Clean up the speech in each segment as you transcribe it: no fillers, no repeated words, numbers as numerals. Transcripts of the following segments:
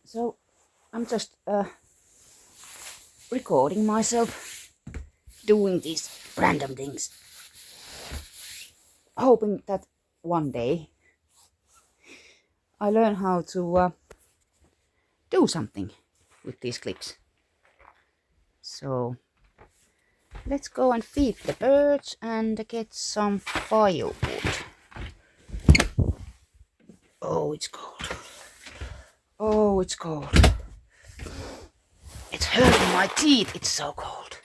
So I'm just recording myself doing these random things, hoping that one day I learn how to do something with these clips. So let's go and feed the birds and get some firewood. Oh, it's cold. Oh, it's cold. It's hurting my teeth. It's so cold.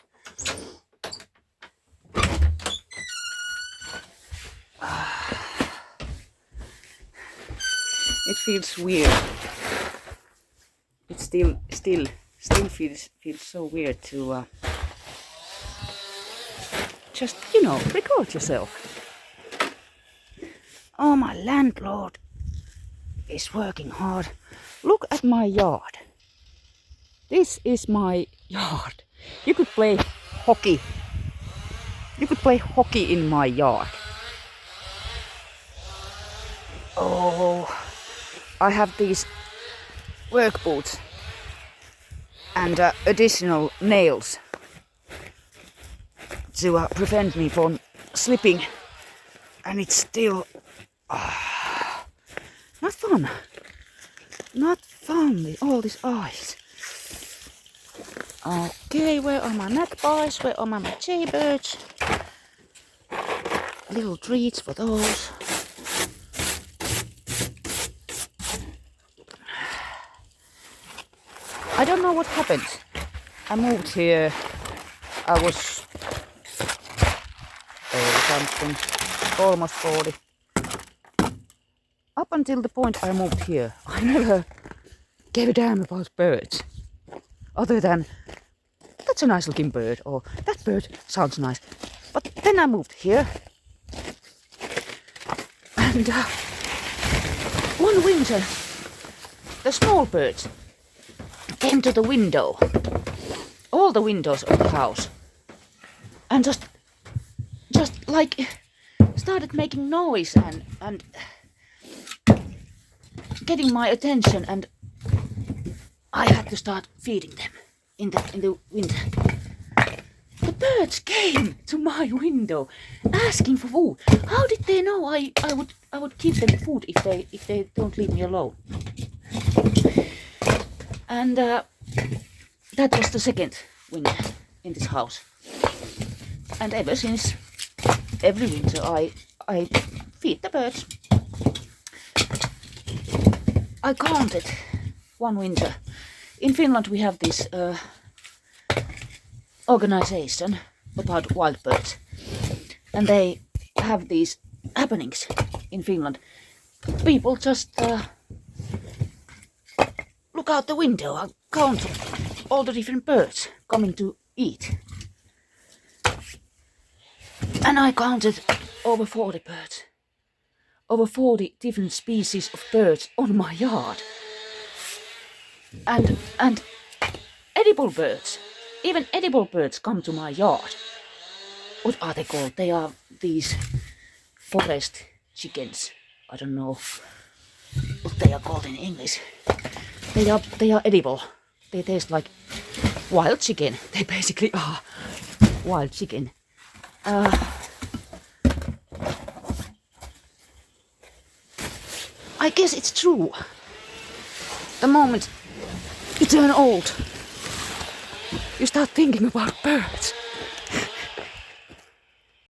It feels weird. It still feels so weird to just, record yourself. Oh, my landlord is working hard. Look at my yard. This is my yard. You could play hockey. You could play hockey in my yard. Oh, I have these work boots and additional nails to prevent me from slipping, and it's still not fun. Not fun with all this ice. Okay, where are my magpies? Where are my jaybirds? Little treats for those. I don't know what happened. I moved here. I was something, almost 40. Up until the point I moved here, I never gave a damn about birds. Other than, that's a nice looking bird, or that bird sounds nice. But then I moved here. And one winter, the small birds came to the window, all the windows of the house, and just like started making noise and getting my attention, and I had to start feeding them in the winter. The birds came to my window asking for food. How did they know I would give them food if they don't leave me alone? And that was the second winter in this house. And ever since, every winter I feed the birds. I counted one winter. In Finland we have this organization about wild birds, and they have these happenings in Finland. People just look out the window and count all the different birds coming to eat. And I counted over 40 birds. Over 40 different species of birds on my yard. And edible birds. Even edible birds come to my yard. What are they called? They are these forest chickens. I don't know what they are called in English. They are edible. They taste like wild chicken. They basically are wild chicken. I guess it's true. The moment you turn old, you start thinking about birds.